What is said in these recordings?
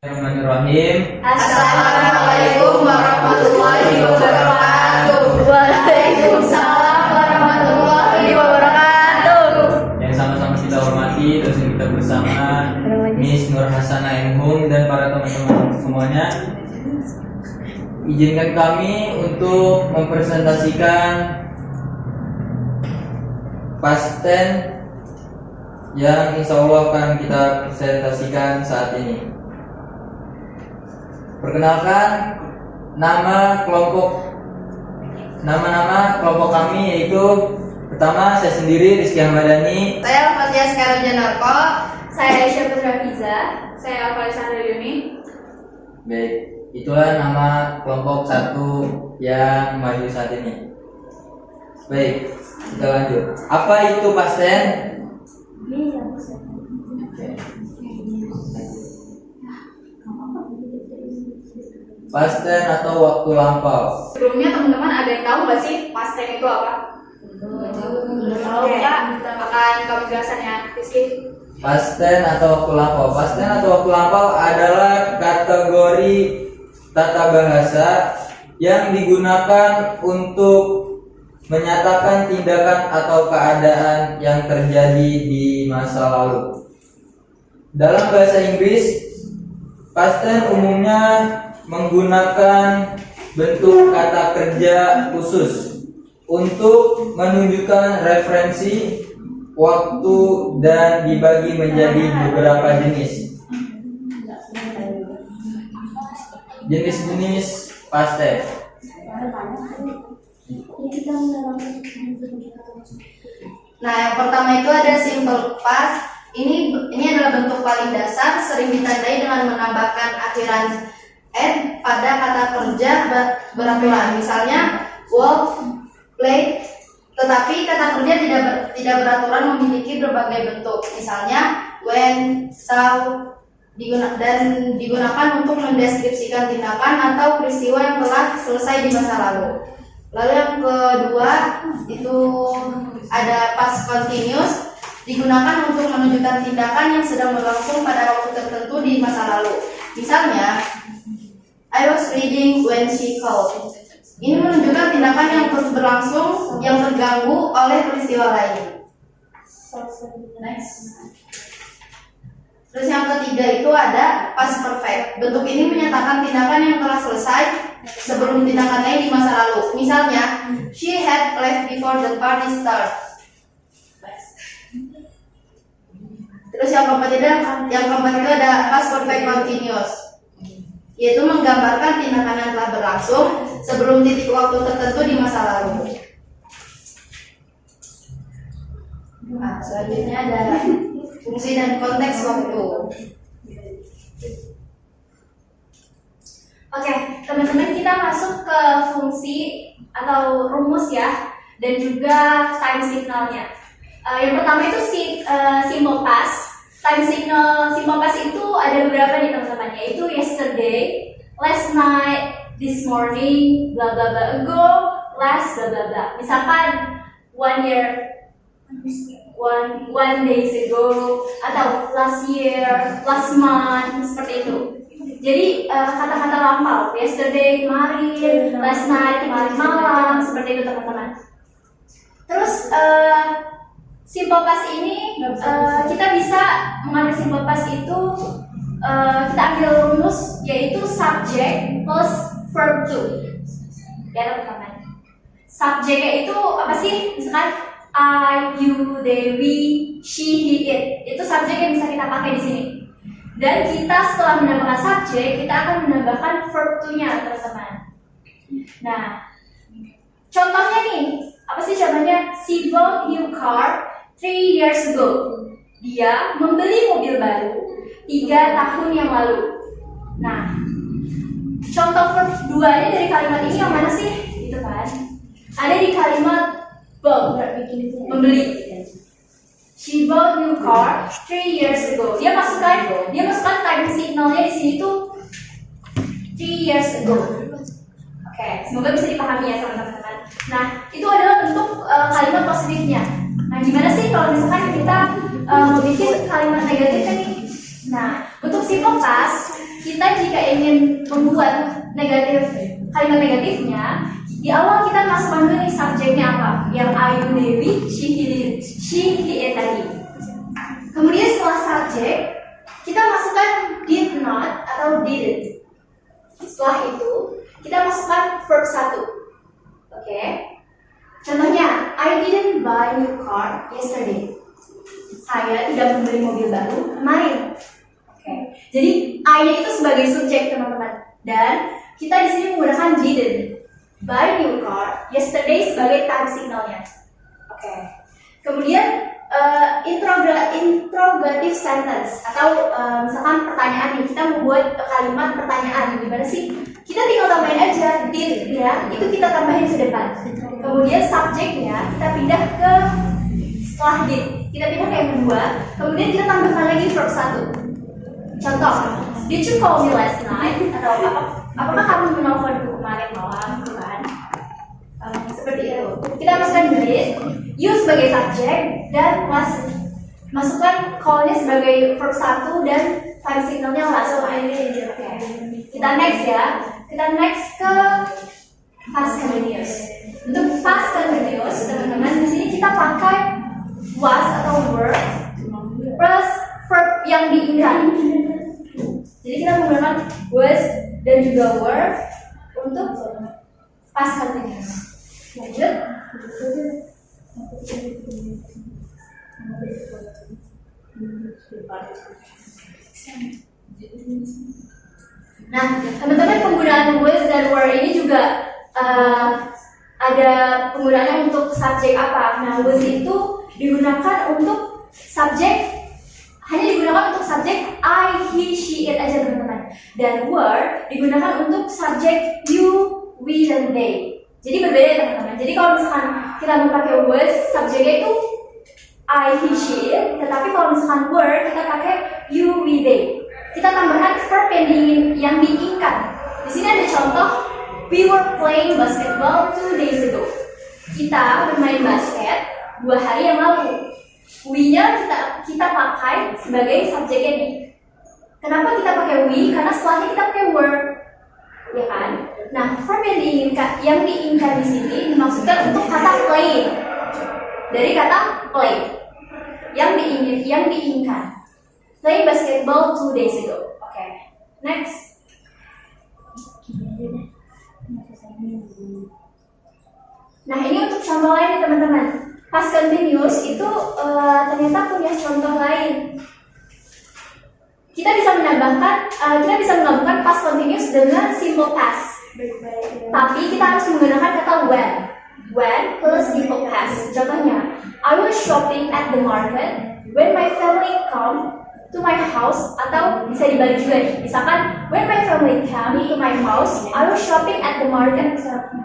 Bismillahirrahmanirrahim. Assalamualaikum warahmatullahi wabarakatuh. Waalaikumsalam warahmatullahi wabarakatuh. Yang sama-sama kita hormati dosen kita bersama Miss Nur Hasanah Enhum dan para teman-teman semuanya. Izinkan kami untuk mempresentasikan past tense yang insya Allah akan kita presentasikan saat ini. Perkenalkan nama kelompok kami yaitu pertama saya sendiri Rizky Ahmadani, Saya Fatia Sekarang Janarko. Saya Aisyah Putra Fiza. Saya Alfarisandra Yuni. baik, itulah nama kelompok satu yang maju saat ini. Baik, kita lanjut. Apa itu past tense? Oke. Past tense atau waktu lampau. Sebelumnya teman-teman ada yang tahu nggak sih past tense itu apa? Tahu, Oke, Kak. akan kami jelaskan ya, Rizky. Past tense atau waktu lampau. Past tense atau waktu lampau adalah kategori tata bahasa yang digunakan untuk menyatakan tindakan atau keadaan yang terjadi di masa lalu. Dalam bahasa Inggris, past tense umumnya menggunakan bentuk kata kerja khusus untuk menunjukkan referensi waktu dan dibagi menjadi beberapa jenis. Jenis-jenis past tense. Nah, yang pertama itu ada simple past. Ini adalah bentuk paling dasar, sering ditandai dengan menambahkan akhiran "n" pada kata kerja beraturan. Misalnya work, play. Tetapi kata kerja tidak beraturan memiliki berbagai bentuk. Misalnya when, shall, digunakan untuk mendeskripsikan tindakan atau peristiwa yang telah selesai di masa lalu. Lalu yang kedua itu ada past continuous, digunakan untuk menunjukkan tindakan yang sedang berlangsung pada waktu tertentu di masa lalu. Misalnya I was reading when she called. Ini menunjukkan tindakan yang terus berlangsung yang terganggu oleh peristiwa lain. Next. Terus yang ketiga itu ada past perfect. Bentuk ini menyatakan tindakan yang telah selesai sebelum tindakan lain di masa lalu. Misalnya, she had left before the party started. Terus yang keempat itu ada past perfect continuous, yaitu menggambarkan tindakan yang telah berlangsung sebelum titik waktu tertentu di masa lalu. Nah, selanjutnya ada fungsi dan konteks waktu. Oke, teman-teman, kita masuk ke fungsi atau rumus ya, dan juga time signalnya. Yang pertama itu simple past. Time signal simple past itu ada beberapa nih teman-teman, yaitu yesterday, last night, this morning, bla bla bla, ago, last bla bla bla. Misalkan one days ago, atau last year, last month, seperti itu. Jadi kata-kata lampau, yesterday kemarin, last night kemarin malam, seperti itu teman-teman. Terus simple past ini kita bisa mengambil simple past itu kita ambil rumus yaitu subject plus verb to. Ya teman-teman. Subjeknya itu apa sih? Misalkan I, you, they, we, she, he, it. Itu subjek yang bisa kita pakai di sini. Dan kita setelah menambahkan subjek, kita akan menambahkan verb to-nya teman-teman. Nah, contohnya nih, apa sih contohnya? She bought new car 3 years ago. Dia membeli mobil baru 3 tahun yang lalu. Nah, contoh verb 2-nya dari kalimat ini yang mana sih? Gitu kan? Ada di kalimat bought, membeli. She bought new car 3 years ago. Dia masukkan time signalnya di sini tuh 3 years ago. Oke, semoga bisa dipahami ya sama teman-teman. Nah, itu adalah bentuk kalimat positifnya. Nah, gimana sih kalau misalkan kita mau bikin kalimat negatifnya nih? Nah, untuk simple past kita jika ingin membuat kalimat negatifnya, di awal kita masukkan dulu nih subjeknya apa? Yang Ayu, Dewi, she, he, it tadi. Kemudian setelah subjek, kita masukkan did not atau didn't. Setelah itu, kita masukkan verb 1. Oke. Contohnya, I didn't buy new car yesterday. Saya tidak membeli mobil baru kemarin. Oke. Jadi I-nya itu sebagai subjek, teman-teman. Dan kita di sini menggunakan didn't. Buy new car yesterday sebagai time signalnya. Oke. Kemudian interrogative sentence atau misalkan pertanyaan nih, kita membuat kalimat pertanyaan, gimana sih? Kita tinggal tambahin aja did ya, itu kita tambahin ke depan. Kemudian subjeknya kita pindah ke setelah did, kita pindah ke yang kedua. Kemudian kita tambahkan lagi verb 1. Contoh, did you call me last night? Atau apakah kamu menelponku kemarin malam? Bukan? Seperti itu. Kita masukkan did, you sebagai subjek, dan masukkan call-nya sebagai verb 1 dan time signalnya last night. Okay. Kita next ya. Kita next ke past continuous. Untuk past continuous, teman-teman, di sini kita pakai was atau were plus verb yang diingat. Jadi kita menggunakan was dan juga were untuk past continuous. Lanjut. Nah, teman-teman, penggunaan was dan were ini juga ada penggunaannya untuk subjek apa? Nah, was itu digunakan untuk subjek, hanya digunakan untuk subjek I, he, she, it aja, teman-teman. Dan were digunakan untuk subjek you, we, dan they. Jadi berbeda ya, teman-teman. Jadi kalau misalkan kita memakai was, subjeknya itu I, he, she, it. Tetapi kalau misalkan were, kita pakai you, we, they. Kita tambahkan verb yang diinginkan. Di sini ada contoh, we were playing basketball 2 days ago. Kita bermain basket 2 hari yang lalu. We-nya kita pakai sebagai subjeknya nih. Kenapa kita pakai we? Karena setelahnya kita pakai were, ya kan? Nah, verb yang diinginkan di sini dimaksudkan untuk kata play. Dari kata play. Yang diinginkan. Play basketball 2 days ago. Oke. Next. Nah, ini untuk contoh lain nih, teman-teman. Past continuous itu ternyata punya contoh lain. Kita bisa menambahkan past continuous dengan simple past. Tapi kita harus menggunakan kata when. When plus simple past. Contohnya, I was shopping at the market when my family come to my house, atau bisa dibalik juga nih. Misalkan, when my family come to my house, I was shopping at the market.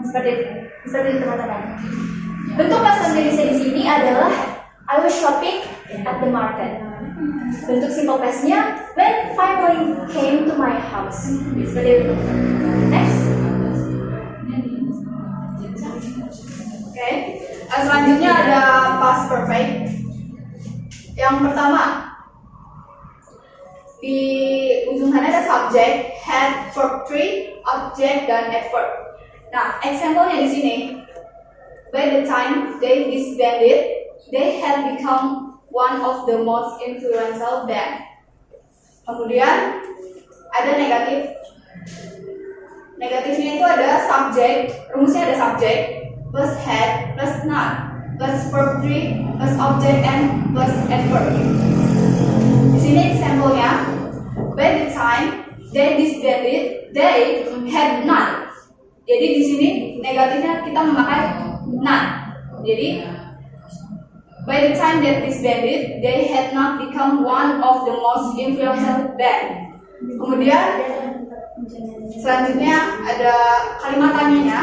Seperti itu, teman-teman. Bentuk past continuous di sini adalah I was shopping at the market. Bentuk simple past-nya when family came to my house. Seperti itu. Next. Oke. Selanjutnya ada past perfect. Yang pertama, di ujung sana ada subject, had, verb 3, object, dan adverb. Nah, example-nya di sini. By the time they disbanded, they had become one of the most influential band. Kemudian ada negatif. Negatifnya itu ada subject, rumusnya ada subject, plus had, plus not, plus verb 3, plus object, and plus adverb. Di sini example-nya, by the time they disbanded, they had none. Jadi di sini negatifnya kita memakai none. Jadi by the time they disbanded, they had not become one of the most influential band. Kemudian selanjutnya ada kalimat tanyanya.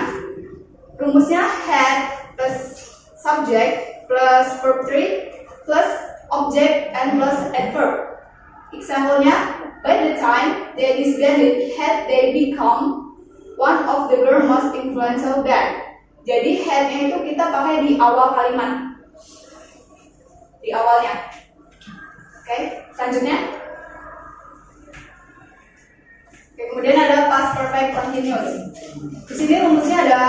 Rumusnya had plus subject plus verb 3 plus object and plus adverb. Example-nya, by the time they disbanded, had they become one of the world's most influential band. Jadi had-nya itu kita pakai di awal kalimat, di awalnya. Oke, selanjutnya Kemudian ada past perfect continuous. Di sini rumusnya ada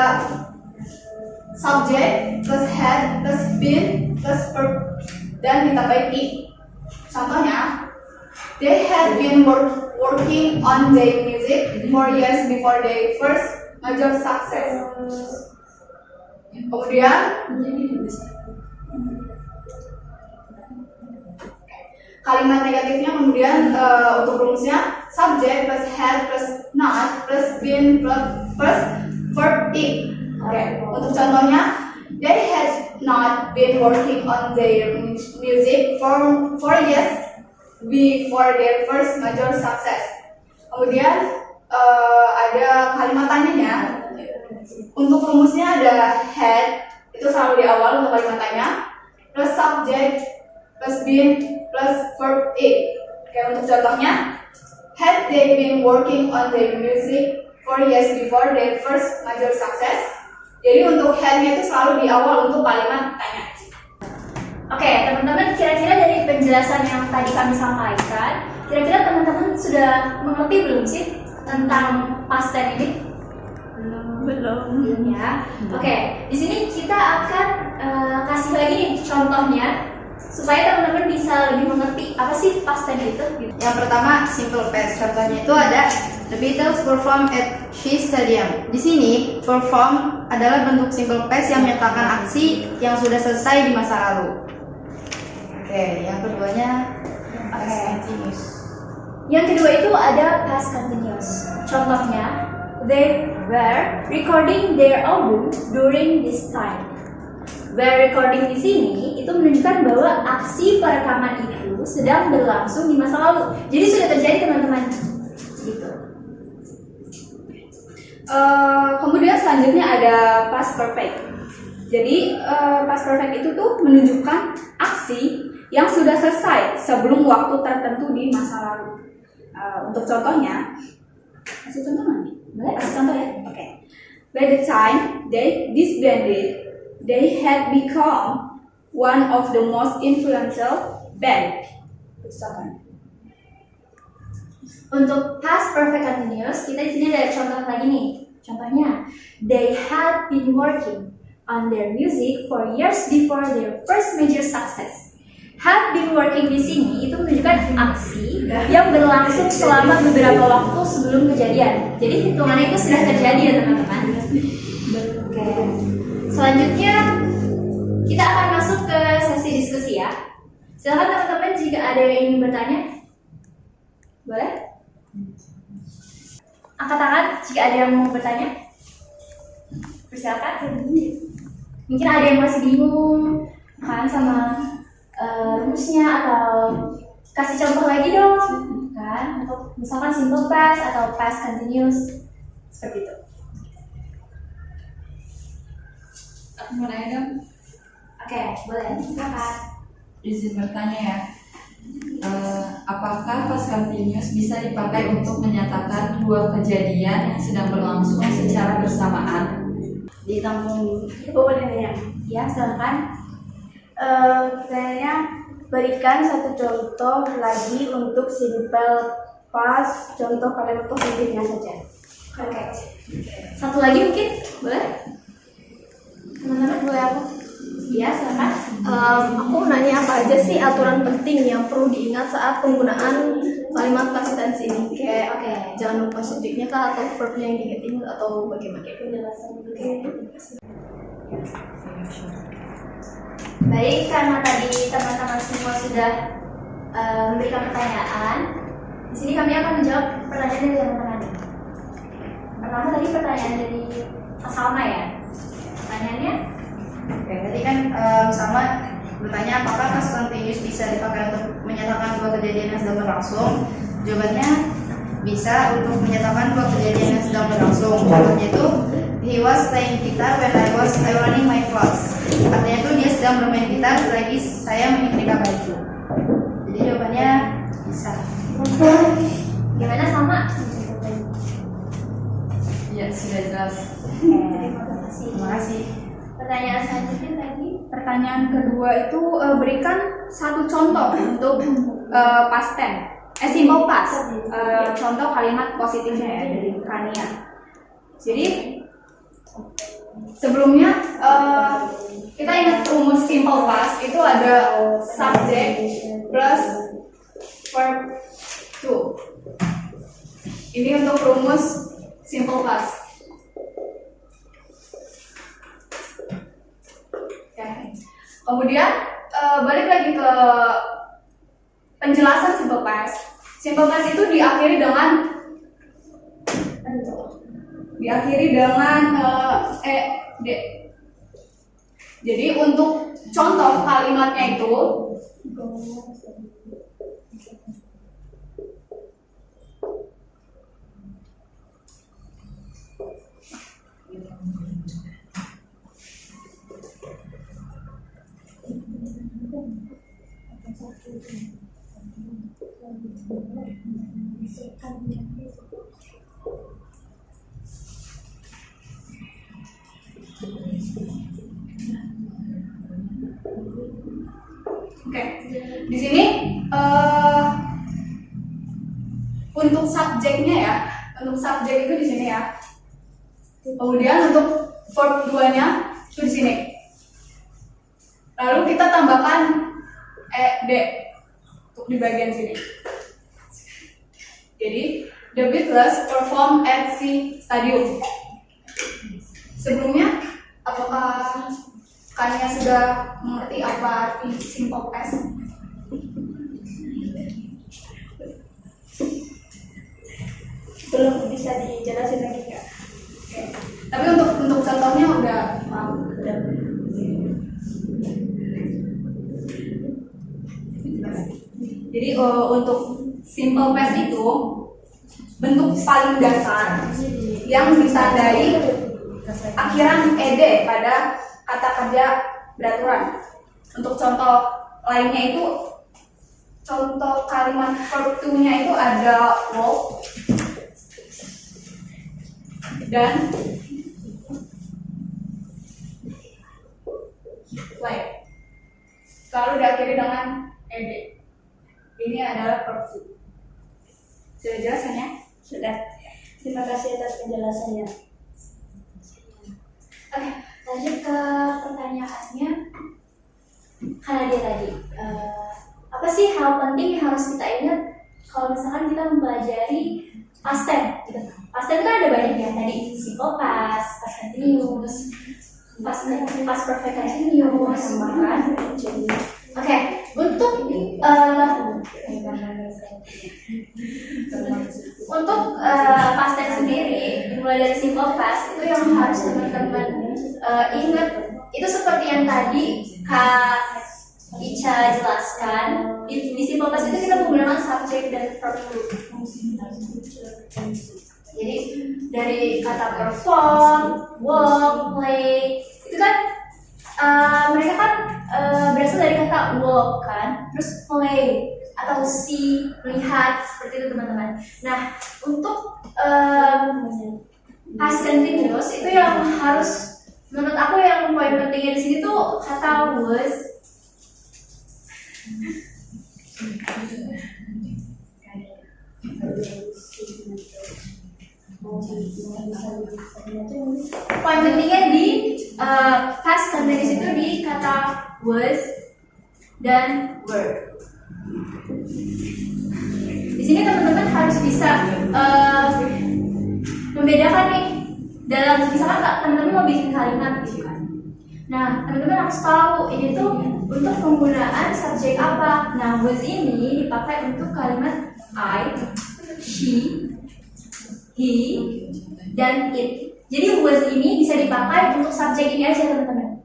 subject plus had plus been plus verb dan ditambahin i. Contohnya, they had been working on their music 4 years before their first major success. Kemudian kalimat negatifnya kemudian untuk rumusnya subject plus had plus not plus been plus verb it. Oke, untuk contohnya, they had not been working on their music for 4 years before their first major success. Kemudian ada kalimat tanyanya. Untuk rumusnya ada had, itu selalu di awal untuk kalimat tanya, plus subject plus been plus verb it. Oke, untuk contohnya, had they been working on their music 4 years before their first major success. Jadi untuk had-nya itu selalu di awal untuk kalimat tanya. Oke, teman-teman, kira-kira dari penjelasan yang tadi kami sampaikan, kira-kira teman-teman sudah mengerti belum sih tentang past tense ini? Belum ya. Oke, di sini kita akan kasih lagi nih contohnya supaya teman-teman bisa lebih mengerti apa sih past tense itu. Yang pertama simple past. Contohnya itu ada The Beatles perform at Shea Stadium. Di sini perform adalah bentuk simple past yang menyatakan aksi yang sudah selesai di masa lalu. Oke, yang keduanya past continuous. Yang kedua itu ada past continuous. Contohnya, they were recording their album during this time. Were recording di sini itu menunjukkan bahwa aksi perekaman itu sedang berlangsung di masa lalu. Jadi sudah terjadi, teman-teman. Gitu. Kemudian selanjutnya ada past perfect. Jadi past perfect itu tuh menunjukkan aksi yang sudah selesai sebelum waktu tertentu di masa lalu. Untuk contohnya, kasih contoh nih. Boleh kasih contoh ya? Oke. By the time they disbanded, they had become one of the most influential band. Untuk past perfect continuous, kita di sini ada contoh lagi nih. Contohnya, they had been working on their music for years before their first major success. Had been working di sini itu menunjukkan aksi yang berlangsung selama beberapa waktu sebelum kejadian. Jadi hitungannya itu sudah terjadi ya teman-teman. Oke. Selanjutnya kita akan masuk ke sesi diskusi ya. Silakan teman-teman jika ada yang ingin bertanya. Boleh? Angkat tangan jika ada yang mau bertanya. Persilakan. Mungkin ada yang masih bingung kan sama rumusnya, atau kasih contoh lagi dong kan, untuk misalkan simple past atau past continuous seperti itu. Aku mau nanya dong. Oke, boleh, silakan. Izin bertanya ya. Apakah past continuous bisa dipakai untuk menyatakan dua kejadian yang sedang berlangsung secara bersamaan? Ditampung. Boleh nanya? Ya, silakan. Saya berikan satu contoh lagi untuk simple past, contoh kalimat positifnya saja. Oke. Satu lagi mungkin, boleh? Teman-teman boleh aku? Ya, silakan. Aku nanya apa aja sih aturan penting yang perlu diingat saat penggunaan kalimat past tense ini? Kayak Oke. jangan lupa subjeknya kah, atau verbnya yang diingat atau bagaimana? Baik, karena tadi teman-teman semua sudah memberikan pertanyaan, di sini kami akan menjawab pertanyaan dari teman-teman. Pertama tadi pertanyaan dari Mas Salma ya. Pertanyaannya? Oke, tadi kan sama bertanya apakah past continuous bisa dipakai untuk menyatakan dua kejadian yang sedang berlangsung. Jawabannya bisa untuk menyatakan dua kejadian yang sedang berlangsung. Contohnya itu he was playing guitar when I was ironing my clothes. Artinya itu dia sedang bermain gitar selagi saya menyetrika baju. Jadi jawabannya bisa. Gimana sama? Iya, sudah jelas. Terima kasih. Terima kasih. Pertanyaan selanjutnya tadi. Pertanyaan kedua itu berikan satu contoh untuk past tense. simple past. Contoh kalimat positifnya ya dari Kania. Jadi sebelumnya kita ingat rumus simple past itu ada subject plus verb to. Ini untuk rumus simple past. Ya. Kemudian balik lagi ke penjelasan simple past. Simple past itu diakhiri dengan ed. Jadi untuk contoh kalimatnya itu oke. Di sini untuk subjeknya ya, untuk subjek itu di sini ya. Kemudian untuk verb 2-nya itu di sini. Lalu kita tambahkan ed untuk di bagian sini. Jadi the Beatles perform at the stadium. Sebelumnya, apakah kalian sudah mengerti apa arti simple past? Belum bisa dijelasin lagi nggak? Oke. Tapi untuk contohnya udah paham. Jadi untuk simple past itu bentuk paling dasar yang ditandai akhiran ed pada kata kerja beraturan. Untuk contoh lainnya itu, contoh kalimat verb to-nya itu ada walk dan play. Selalu diakhiri dengan ed. Ini adalah verb to. Sudah jelas kan ya? Sudah. Terima kasih atas penjelasannya. Oke, lanjut ke pertanyaannya. Karena dia tadi, apa sih hal penting yang harus kita ingat kalau misalkan kita mempelajari past tense? Gitu. Past tense kan ada banyak ya, tadi simple past, past continuous, past perfect continuous, kan? Oke, untuk past tense sendiri, dimulai dari simple past itu yang harus teman-teman ingat. Itu seperti yang tadi Kak Ica jelaskan, di simple past itu kita menggunakan subject dan verb to. Jadi dari kata perform, walk, play, itu kan mereka kan berasal dari kata walk kan, terus play atau see, lihat, seperti itu teman-teman. Nah, untuk past continuous itu yang harus, menurut aku yang poin pentingnya di sini tuh kata was. Poin pentingnya di past continuous itu di kata was dan were. Di sini teman-teman harus bisa membedakan nih, dalam misalkan teman-teman mau bikin kalimat gitu kan. Nah, teman-teman harus tahu ini tuh untuk penggunaan subjek apa. Nah, was ini dipakai untuk kalimat I, she, he, dan it. Jadi was ini bisa dipakai untuk subjek ini aja teman-teman.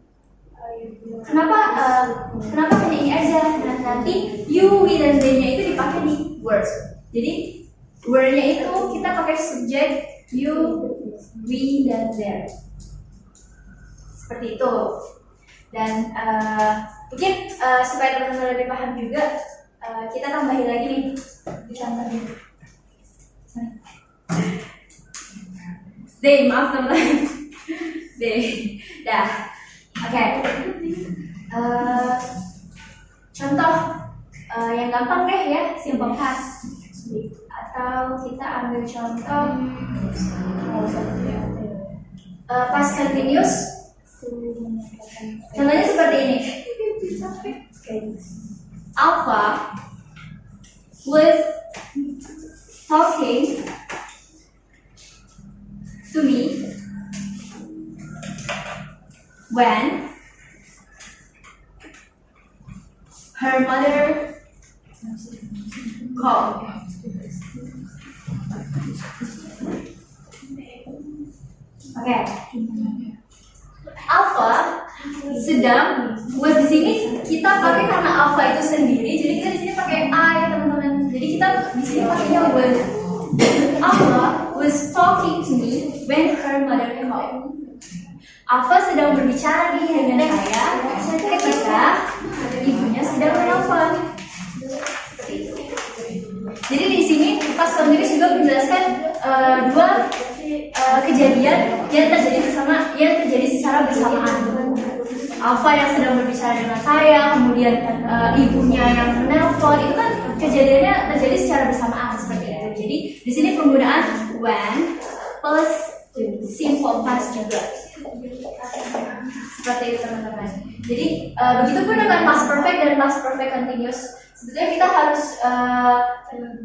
Kenapa hanya ini aja? Nah, nanti you, we, dan they-nya itu dipakai di words. Jadi were-nya itu kita pakai subjek you, we, dan there. Seperti itu. Dan mungkin supaya teman-teman lebih paham juga, kita tambahin lagi nih di contohnya. Day, maaf teman-teman. Day. Dah. Oke. Contoh yang gampang deh ya, simple past. Atau kita ambil contoh past continuous. Contohnya seperti ini. Alpha was talking to me when her mother called. Oke. Alpha sedang was di sini kita pakai karena alpha itu sendiri, jadi kita di sini pakai I ya teman-teman. Jadi kita di sini pakainya was. Alpha was talking to me when her mother called. Alpha sedang berbicara dengan saya ketika ibunya sedang menelpon. Seperti itu. Jadi di sini pas continuous juga menjelaskan dua kejadian yang terjadi secara bersamaan. Alpha yang sedang berbicara dengan saya, kemudian ibunya yang menelpon, itu kan kejadiannya terjadi secara bersamaan seperti itu. Jadi di sini penggunaan when plus simple past juga. Seperti itu teman-teman. Jadi begitupun dengan past perfect dan past perfect continuous. Sebetulnya kita harus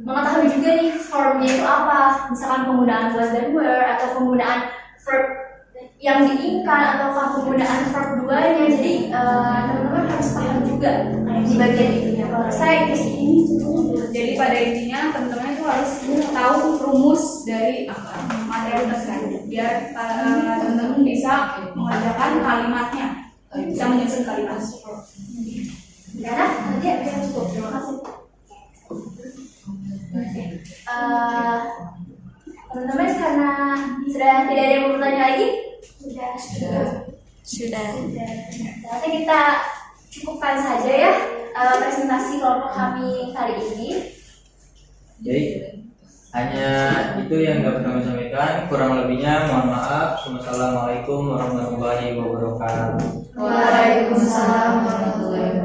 mengetahui juga nih formnya itu apa. Misalkan penggunaan was dan were, atau penggunaan verb yang diinginkan, atau penggunaan verb duanya. Jadi teman-teman harus paham juga di bagian itunya. Kalau saya di sini. Jadi pada intinya teman-teman itu harus tahu rumus dari materi tersebut biar teman-teman bisa mengerjakan kalimatnya, bisa menyusun kalimat. Karena nanti ada cukup. Terima kasih. Teman-teman, karena sudah tidak ada yang mau bertanya lagi, sudah. Nanti kita cukupkan saja ya presentasi kelompok kami kali ini. Jadi hanya itu yang dapat kami sampaikan. Kurang lebihnya mohon maaf. Wassalamualaikum warahmatullahi wabarakatuh. Waalaikumsalam warahmatullahi wabarakatuh.